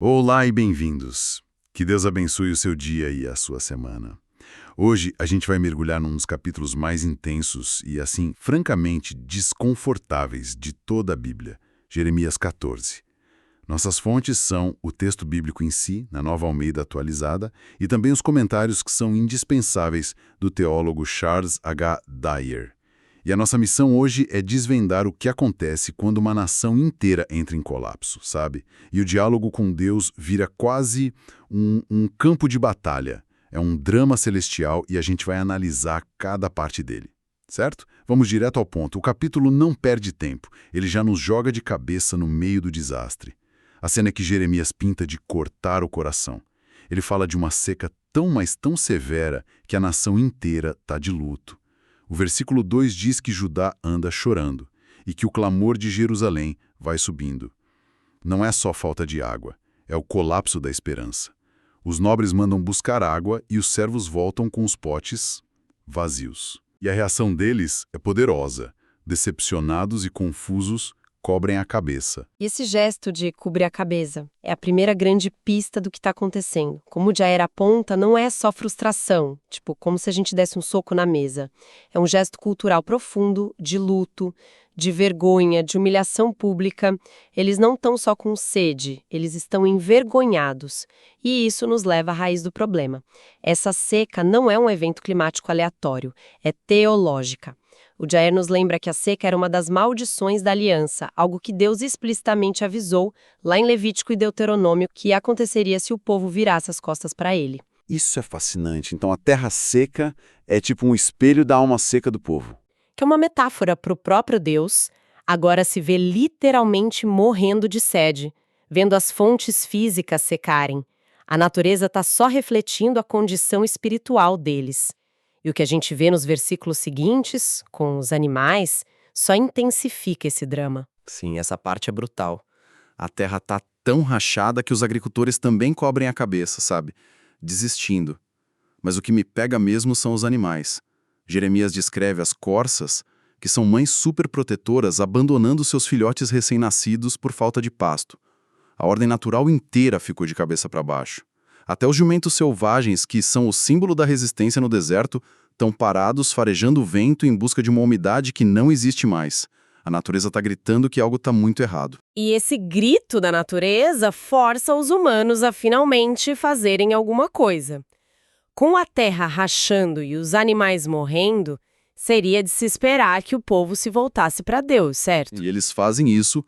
Olá e bem-vindos. Que Deus abençoe o seu dia e a sua semana. Hoje a gente vai mergulhar num dos capítulos mais intensos e, assim, francamente desconfortáveis de toda a Bíblia, Jeremias 14. Nossas fontes são o texto bíblico em si, na Nova Almeida Atualizada, e também os comentários que são indispensáveis do teólogo Charles H. Dyer. E a nossa missão hoje é desvendar o que acontece quando uma nação inteira entra em colapso, sabe? E o diálogo com Deus vira quase um campo de batalha. É um drama celestial e a gente vai analisar cada parte dele, certo? Vamos direto ao ponto. O capítulo não perde tempo. Ele já nos joga de cabeça no meio do desastre. A cena que Jeremias pinta de cortar o coração. Ele fala de uma seca tão, mas tão severa que a nação inteira está de luto. O versículo 2 diz que Judá anda chorando e que o clamor de Jerusalém vai subindo. Não é só falta de água, é o colapso da esperança. Os nobres mandam buscar água e os servos voltam com os potes vazios. E a reação deles é poderosa. Decepcionados e confusos, cobrem a cabeça. E esse gesto de cobrir a cabeça é a primeira grande pista do que está acontecendo. Como o Jair aponta, não é só frustração, tipo, como se a gente desse um soco na mesa. É um gesto cultural profundo, de luto, de vergonha, de humilhação pública. Eles não estão só com sede, eles estão envergonhados. E isso nos leva à raiz do problema. Essa seca não é um evento climático aleatório, é teológica. O Jair nos lembra que a seca era uma das maldições da aliança, algo que Deus explicitamente avisou, lá em Levítico e Deuteronômio, que aconteceria se o povo virasse as costas para ele. Isso é fascinante. Então a terra seca é tipo um espelho da alma seca do povo. Que é uma metáfora para o próprio Deus, agora se vê literalmente morrendo de sede, vendo as fontes físicas secarem. A natureza está só refletindo a condição espiritual deles. E o que a gente vê nos versículos seguintes, com os animais, só intensifica esse drama. Sim, essa parte é brutal. A terra tá tão rachada que os agricultores também cobrem a cabeça, sabe? Desistindo. Mas o que me pega mesmo são os animais. Jeremias descreve as corças, que são mães superprotetoras abandonando seus filhotes recém-nascidos por falta de pasto. A ordem natural inteira ficou de cabeça para baixo. Até os jumentos selvagens, que são o símbolo da resistência no deserto, estão parados farejando o vento em busca de uma umidade que não existe mais. A natureza está gritando que algo está muito errado. E esse grito da natureza força os humanos a finalmente fazerem alguma coisa. Com a terra rachando e os animais morrendo, seria de se esperar que o povo se voltasse para Deus, certo? E eles fazem isso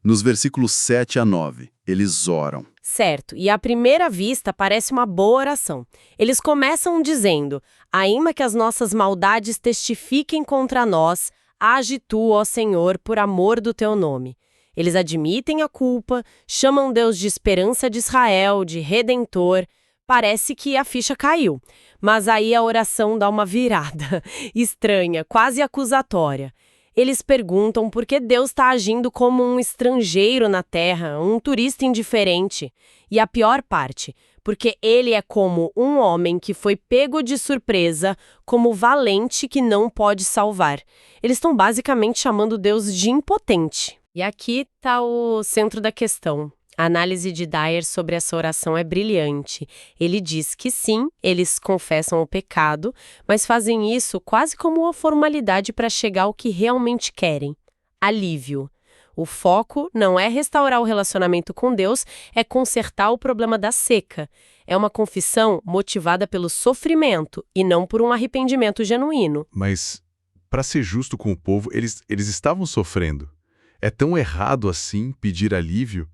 nos versículos 7 a 9. Eles oram. Certo, e à primeira vista parece uma boa oração. Eles começam dizendo: ainda que as nossas maldades testifiquem contra nós, age tu, ó Senhor, por amor do teu nome. Eles admitem a culpa, chamam Deus de esperança de Israel, de redentor. Parece que a ficha caiu, mas aí a oração dá uma virada estranha, quase acusatória. Eles perguntam por que Deus está agindo como um estrangeiro na terra, um turista indiferente. E a pior parte, porque ele é como um homem que foi pego de surpresa, como valente que não pode salvar. Eles estão basicamente chamando Deus de impotente. E aqui está o centro da questão. A análise de Dyer sobre essa oração é brilhante. Ele diz que sim, eles confessam o pecado, mas fazem isso quase como uma formalidade para chegar ao que realmente querem: alívio. O foco não é restaurar o relacionamento com Deus, é consertar o problema da seca. É uma confissão motivada pelo sofrimento e não por um arrependimento genuíno. Mas, para ser justo com o povo, eles estavam sofrendo. É tão errado assim pedir alívio?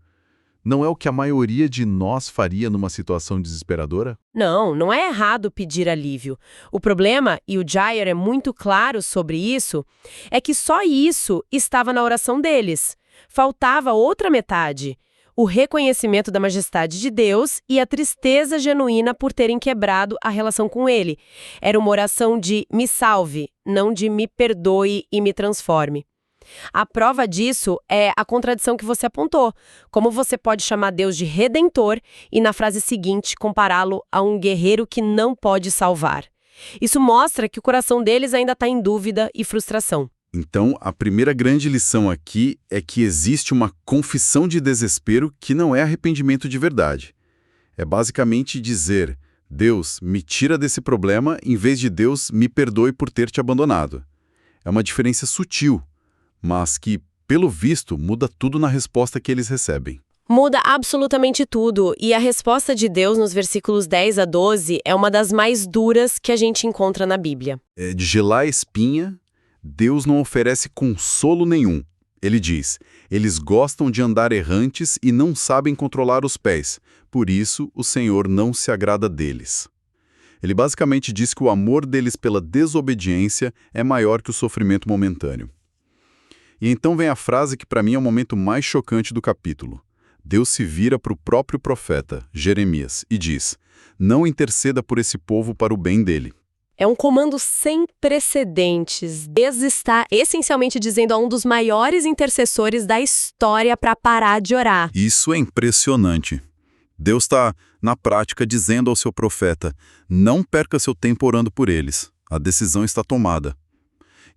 Não é o que a maioria de nós faria numa situação desesperadora? Não é errado pedir alívio. O problema, e o Jair é muito claro sobre isso, é que só isso estava na oração deles. Faltava outra metade: o reconhecimento da majestade de Deus e a tristeza genuína por terem quebrado a relação com Ele. Era uma oração de me salve, não de me perdoe e me transforme. A prova disso é a contradição que você apontou. Como você pode chamar Deus de redentor e, na frase seguinte, compará-lo a um guerreiro que não pode salvar? Isso mostra que o coração deles ainda está em dúvida e frustração. Então, a primeira grande lição aqui é que existe uma confissão de desespero que não é arrependimento de verdade. É basicamente dizer: Deus, me tira desse problema, em vez de Deus, me perdoe por ter te abandonado. É uma diferença sutil, mas que, pelo visto, muda tudo na resposta que eles recebem. Muda absolutamente tudo, e a resposta de Deus nos versículos 10 a 12 é uma das mais duras que a gente encontra na Bíblia. É de gelar a espinha, Deus não oferece consolo nenhum. Ele diz: eles gostam de andar errantes e não sabem controlar os pés, por isso o Senhor não se agrada deles. Ele basicamente diz que o amor deles pela desobediência é maior que o sofrimento momentâneo. E então vem a frase que para mim é o momento mais chocante do capítulo. Deus se vira para o próprio profeta, Jeremias, e diz: não interceda por esse povo para o bem dele. É um comando sem precedentes. Deus está essencialmente dizendo a um dos maiores intercessores da história para parar de orar. Isso é impressionante. Deus está, na prática, dizendo ao seu profeta: não perca seu tempo orando por eles. A decisão está tomada.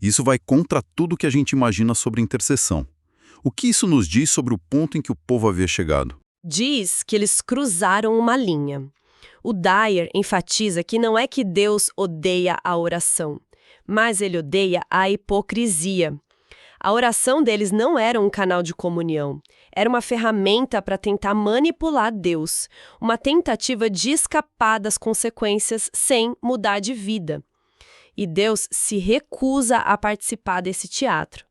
Isso vai contra tudo que a gente imagina sobre intercessão. O que isso nos diz sobre o ponto em que o povo havia chegado? Diz que eles cruzaram uma linha. O Dyer enfatiza que não é que Deus odeia a oração, mas ele odeia a hipocrisia. A oração deles não era um canal de comunhão, era uma ferramenta para tentar manipular Deus, uma tentativa de escapar das consequências sem mudar de vida. E Deus se recusa a participar desse teatro.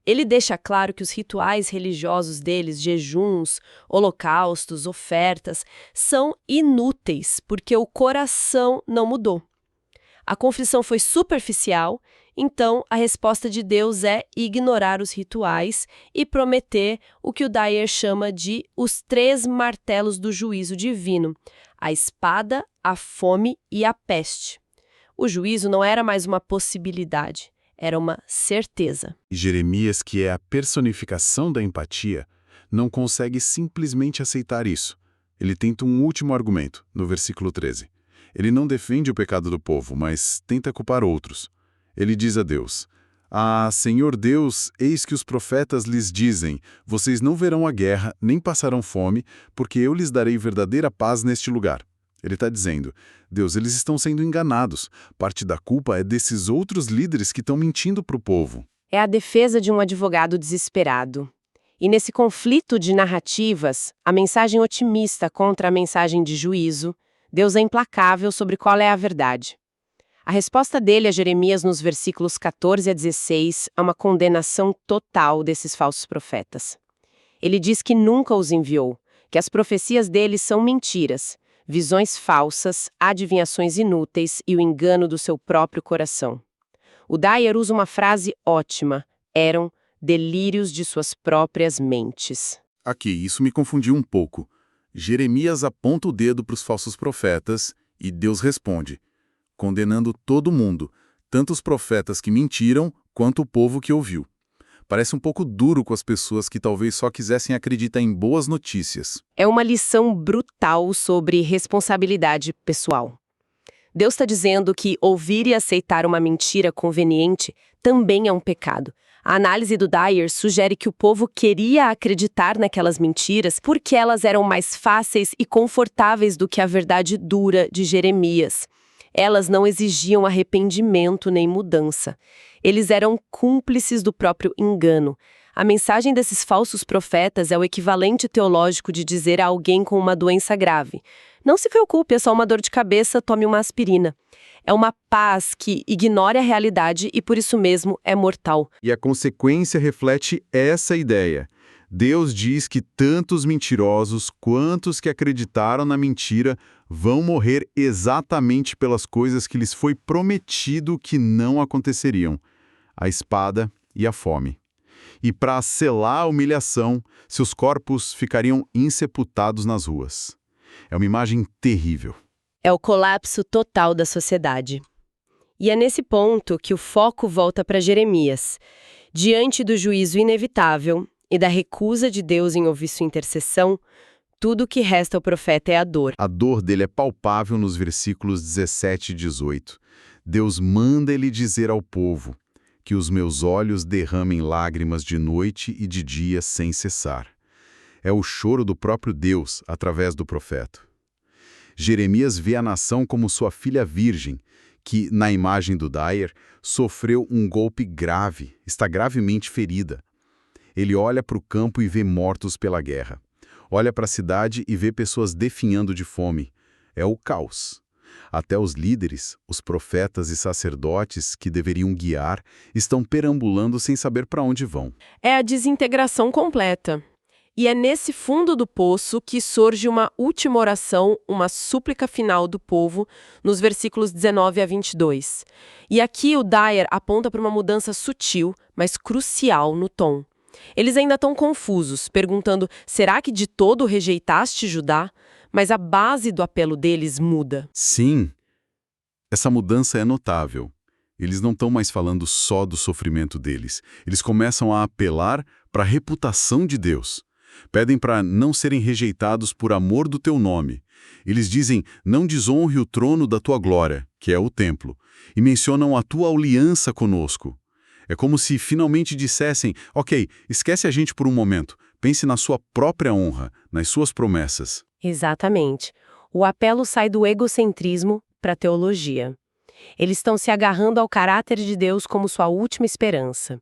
Ele deixa claro que os rituais religiosos deles, jejuns, holocaustos, ofertas, são inúteis, porque o coração não mudou. A confissão foi superficial, então a resposta de Deus é ignorar os rituais e prometer o que o Dyer chama de os 3 martelos do juízo divino: a espada, a fome e a peste. O juízo não era mais uma possibilidade. Era uma certeza. E Jeremias, que é a personificação da empatia, não consegue simplesmente aceitar isso. Ele tenta um último argumento, no versículo 13. Ele não defende o pecado do povo, mas tenta culpar outros. Ele diz a Deus: ah, Senhor Deus, eis que os profetas lhes dizem: vocês não verão a guerra, nem passarão fome, porque eu lhes darei verdadeira paz neste lugar. Ele está dizendo: Deus, eles estão sendo enganados. Parte da culpa é desses outros líderes que estão mentindo para o povo. É a defesa de um advogado desesperado. E nesse conflito de narrativas, a mensagem otimista contra a mensagem de juízo, Deus é implacável sobre qual é a verdade. A resposta dele a Jeremias nos versículos 14 a 16 é uma condenação total desses falsos profetas. Ele diz que nunca os enviou, que as profecias deles são mentiras, visões falsas, adivinhações inúteis e o engano do seu próprio coração. O Dyer usa uma frase ótima: eram delírios de suas próprias mentes. Aqui, isso me confundiu um pouco. Jeremias aponta o dedo para os falsos profetas e Deus responde, condenando todo mundo, tanto os profetas que mentiram quanto o povo que ouviu. Parece um pouco duro com as pessoas que talvez só quisessem acreditar em boas notícias. É uma lição brutal sobre responsabilidade pessoal. Deus está dizendo que ouvir e aceitar uma mentira conveniente também é um pecado. A análise do Dyer sugere que o povo queria acreditar naquelas mentiras porque elas eram mais fáceis e confortáveis do que a verdade dura de Jeremias. Elas não exigiam arrependimento nem mudança. Eles eram cúmplices do próprio engano. A mensagem desses falsos profetas é o equivalente teológico de dizer a alguém com uma doença grave: não se preocupe, é só uma dor de cabeça, tome uma aspirina. É uma paz que ignora a realidade e por isso mesmo é mortal. E a consequência reflete essa ideia. Deus diz que tanto os mentirosos quanto os que acreditaram na mentira vão morrer exatamente pelas coisas que lhes foi prometido que não aconteceriam: a espada e a fome. E para selar a humilhação, seus corpos ficariam insepultados nas ruas. É uma imagem terrível. É o colapso total da sociedade. E é nesse ponto que o foco volta para Jeremias. Diante do juízo inevitável e da recusa de Deus em ouvir sua intercessão, tudo o que resta ao profeta é a dor. A dor dele é palpável nos versículos 17 e 18. Deus manda ele dizer ao povo: que os meus olhos derramem lágrimas de noite e de dia sem cessar. É o choro do próprio Deus através do profeta. Jeremias vê a nação como sua filha virgem, que, na imagem do Dyer, sofreu um golpe grave, está gravemente ferida. Ele olha para o campo e vê mortos pela guerra. Olha para a cidade e vê pessoas definhando de fome. É o caos. Até os líderes, os profetas e sacerdotes que deveriam guiar, estão perambulando sem saber para onde vão. É a desintegração completa. E é nesse fundo do poço que surge uma última oração, uma súplica final do povo, nos versículos 19 a 22. E aqui o Dyer aponta para uma mudança sutil, mas crucial no tom. Eles ainda estão confusos, perguntando, será que de todo rejeitaste Judá? Mas a base do apelo deles muda. Sim, essa mudança é notável. Eles não estão mais falando só do sofrimento deles. Eles começam a apelar para a reputação de Deus. Pedem para não serem rejeitados por amor do teu nome. Eles dizem, não desonre o trono da tua glória, que é o templo, e mencionam a tua aliança conosco. É como se finalmente dissessem, ok, esquece a gente por um momento, pense na sua própria honra, nas suas promessas. Exatamente. O apelo sai do egocentrismo para a teologia. Eles estão se agarrando ao caráter de Deus como sua última esperança.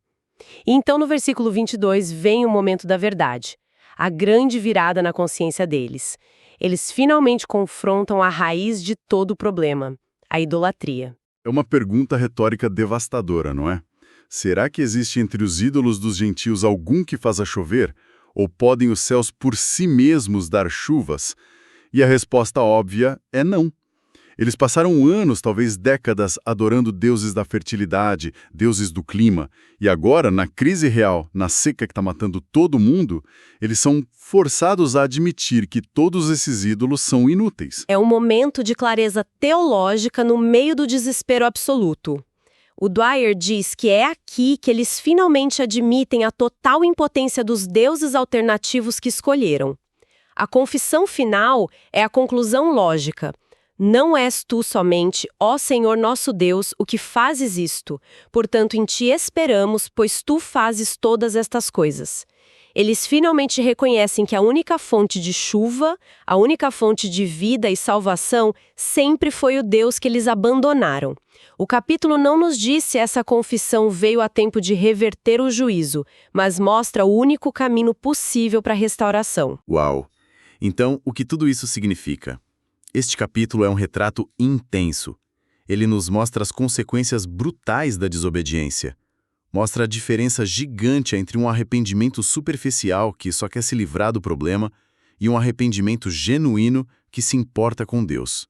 E então no versículo 22 vem o momento da verdade. A grande virada na consciência deles. Eles finalmente confrontam a raiz de todo o problema, a idolatria. É uma pergunta retórica devastadora, não é? Será que existe entre os ídolos dos gentios algum que faça chover? Ou podem os céus por si mesmos dar chuvas? E a resposta óbvia é não. Eles passaram anos, talvez décadas, adorando deuses da fertilidade, deuses do clima. E agora, na crise real, na seca que está matando todo mundo, eles são forçados a admitir que todos esses ídolos são inúteis. É um momento de clareza teológica no meio do desespero absoluto. O Dwyer diz que é aqui que eles finalmente admitem a total impotência dos deuses alternativos que escolheram. A confissão final é a conclusão lógica. Não és tu somente, ó Senhor nosso Deus, o que fazes isto. Portanto, em ti esperamos, pois tu fazes todas estas coisas. Eles finalmente reconhecem que a única fonte de chuva, a única fonte de vida e salvação, sempre foi o Deus que eles abandonaram. O capítulo não nos diz se essa confissão veio a tempo de reverter o juízo, mas mostra o único caminho possível para a restauração. Uau! Então, o que tudo isso significa? Este capítulo é um retrato intenso. Ele nos mostra as consequências brutais da desobediência. Mostra a diferença gigante entre um arrependimento superficial que só quer se livrar do problema e um arrependimento genuíno que se importa com Deus.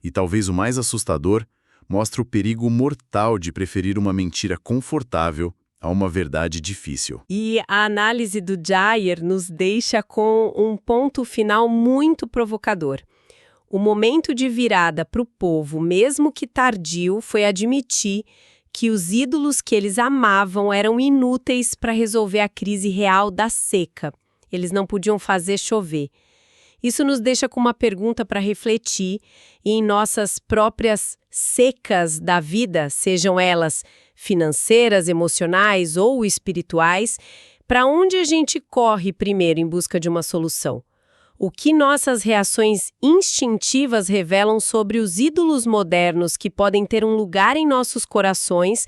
E talvez o mais assustador, mostra o perigo mortal de preferir uma mentira confortável a uma verdade difícil. E a análise do Dyer nos deixa com um ponto final muito provocador. O momento de virada para o povo, mesmo que tardio, foi admitir que os ídolos que eles amavam eram inúteis para resolver a crise real da seca. Eles não podiam fazer chover. Isso nos deixa com uma pergunta para refletir e em nossas próprias secas da vida, sejam elas financeiras, emocionais ou espirituais, para onde a gente corre primeiro em busca de uma solução? O que nossas reações instintivas revelam sobre os ídolos modernos que podem ter um lugar em nossos corações,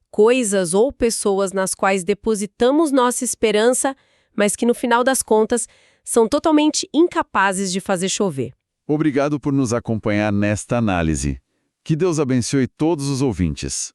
coisas ou pessoas nas quais depositamos nossa esperança, mas que no final das contas são totalmente incapazes de fazer chover. Obrigado por nos acompanhar nesta análise. Que Deus abençoe todos os ouvintes.